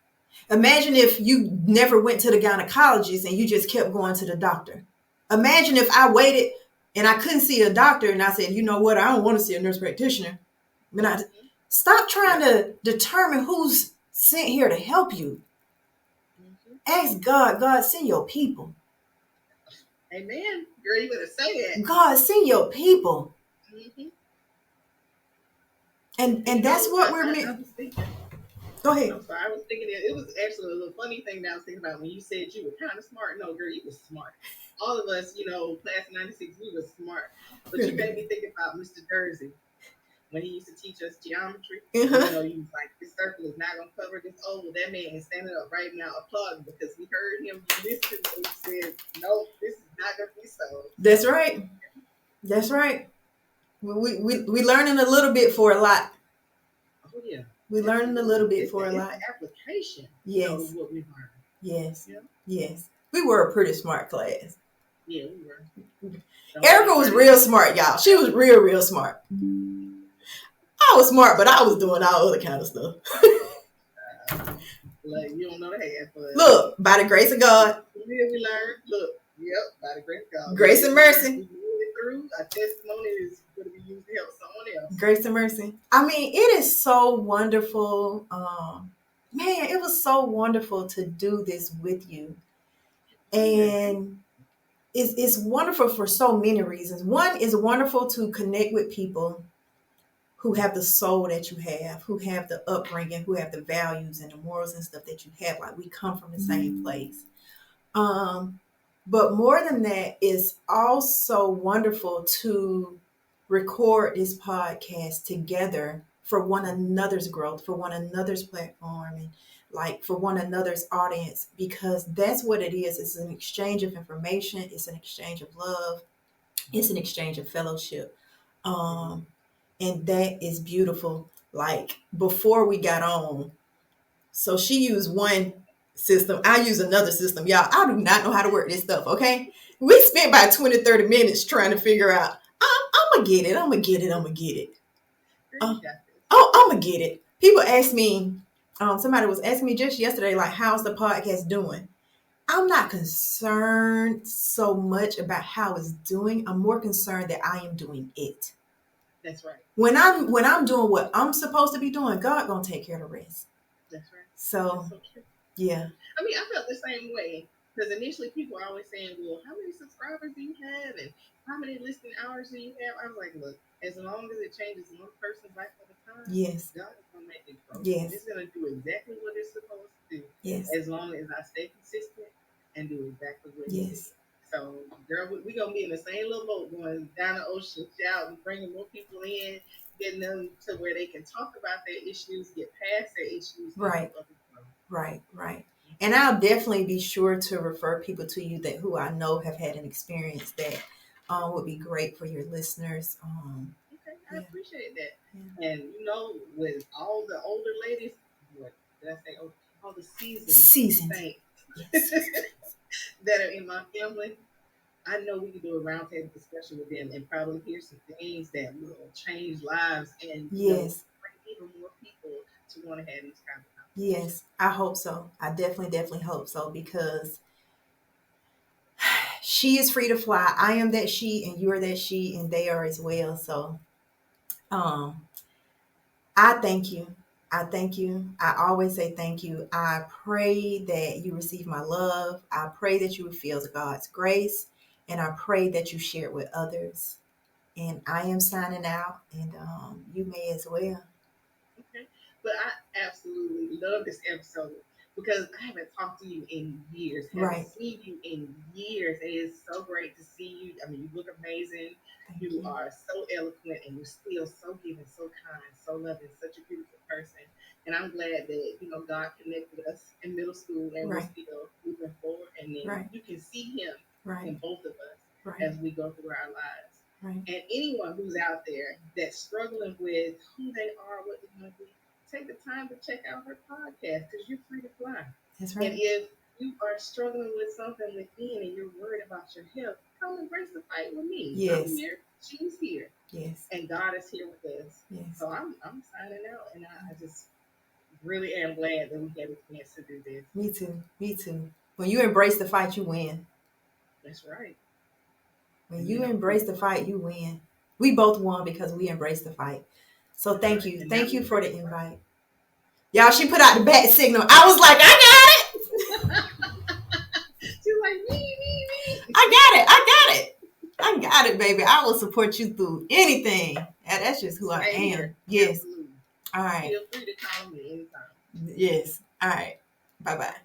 S2: Imagine if you never went to the gynecologist and you just kept going to the doctor. Imagine if I waited and I couldn't see a doctor and I said, you know what, I don't want to see a nurse practitioner. Stop trying to determine who's sent here to help you. Ask God, God, send your people.
S1: Amen. Girl, you better say that.
S2: God, send your people.
S1: Mm-hmm.
S2: And that's what we're meant. Go ahead.
S1: I'm sorry. I was thinking it was actually a little funny thing that I was thinking about when you said you were kind of smart. No, girl, you were smart. All of us, class of '96, we were smart. But you made me think about Mr. Jersey when he used to teach us geometry. He was like, this circle is not going to cover this oval. That man is standing up right now applauding because we heard him listen and said, no, this is not going to be so.
S2: That's right. That's right. We learning a little bit for a lot.
S1: Oh, yeah.
S2: We learning a little bit for a lot.
S1: It's the application.
S2: Yes.
S1: What we learned.
S2: Yes.
S1: Yeah.
S2: Yes. We were a pretty smart class.
S1: Yeah, we were.
S2: Erica was real smart, y'all. She was real smart. I was smart, but I was doing all other kind of stuff.
S1: Like, you don't know the half. But
S2: look, by the grace of God.
S1: We learned. Look, yep, by the grace of God.
S2: Grace and mercy.
S1: We made it through. Our testimony is going to be used to help someone else.
S2: Grace and mercy. I mean, it is so wonderful. Man, it was so wonderful to do this with you. And it's wonderful for so many reasons. One, is wonderful to connect with people who have the soul that you have, who have the upbringing, who have the values and the morals and stuff that you have. Like, we come from the same place. But more than that, it's also wonderful to record this podcast together for one another's growth, for one another's platform, and like for one another's audience, because that's what it is. It's an exchange of information. It's an exchange of love. It's an exchange of fellowship. And that is beautiful. Like, before we got on, so she used one system, I use another system. Y'all, I do not know how to work this stuff, okay? We spent about 20, 30 minutes trying to figure out, I'm going to get it. I'm going to get it. I'm going to get it. I'm going to get it. People ask me, somebody was asking me just yesterday, like, how's the podcast doing? I'm not concerned so much about how it's doing. I'm more concerned that I am doing it.
S1: That's right.
S2: When I'm doing what I'm supposed to be doing, God gonna take care of the rest.
S1: That's right.
S2: So yeah.
S1: I mean, I felt the same way, because initially people are always saying, well, how many subscribers do you have and how many listening hours do you have? I was like, look, as long as it changes one person's life at a time,
S2: yes,
S1: God is gonna make it grow.
S2: Yes.
S1: It's gonna do exactly what it's supposed to do.
S2: Yes.
S1: As long as I stay consistent and do exactly what it is. So, girl, we gonna be in the same little boat going down the ocean, out and bringing more people in, getting them to where they can talk about their issues, get past their issues.
S2: Right. Right. And I'll definitely be sure to refer people to you who I know have had an experience that would be great for your listeners.
S1: Okay, I appreciate that. Yeah. And with all the older ladies, seasoned
S2: Seasoned.
S1: saints
S2: Yes.
S1: that are in my family, I know we can do a roundtable discussion with them and probably hear some things that will change lives and,
S2: Yes.
S1: bring even more people to want to have these kinds of conversations.
S2: Yes. I hope so. I definitely hope so because she is free to fly. I am that she, and you are that she, and they are as well. So, um, I thank you. I thank you. I always say thank you. I pray that you receive my love. I pray that you feel God's grace, and I pray that you share it with others. And I am signing out, and you may as well.
S1: Okay. But I absolutely love this episode because I haven't talked to you in years, haven't
S2: Right.
S1: seen you in years. And it's so great to see you. I mean, you look amazing.
S2: Thank
S1: You
S2: you.
S1: are so eloquent and you're still so giving, so kind, so loving, such a beautiful person. And I'm glad that, God connected us in middle school and we're
S2: Right.
S1: still moving forward. And then
S2: Right.
S1: you can see him
S2: Right.
S1: in both of us
S2: Right.
S1: as we go through our lives.
S2: Right.
S1: And anyone who's out there that's struggling with who they are, what they want to be, take the time to check out her podcast because you're free to fly.
S2: That's
S1: And
S2: right.
S1: if you are struggling with something within and you're worried about your health, come embrace the fight with me. I'm
S2: Yes.
S1: here, she's here,
S2: Yes.
S1: and God is here with us.
S2: Yes.
S1: So I'm signing out, and I just really am glad that we had a chance to do this.
S2: Me too. Me too. When you embrace the fight, you win.
S1: That's right.
S2: When
S1: And
S2: you
S1: then
S2: embrace the fight, you win. We both won because we embraced the fight. So
S1: that's
S2: thank
S1: right.
S2: you.
S1: And now
S2: Thank you
S1: we
S2: for
S1: ready
S2: the
S1: to fight.
S2: invite. Y'all, she put out the bat signal. I was like, I
S1: She's like me.
S2: got it. I got it, baby. I will support you through anything. And that's just who I
S1: Same
S2: am.
S1: here.
S2: Yes.
S1: Absolutely.
S2: All right.
S1: Feel free to call me anytime.
S2: Yes. All right. Bye bye.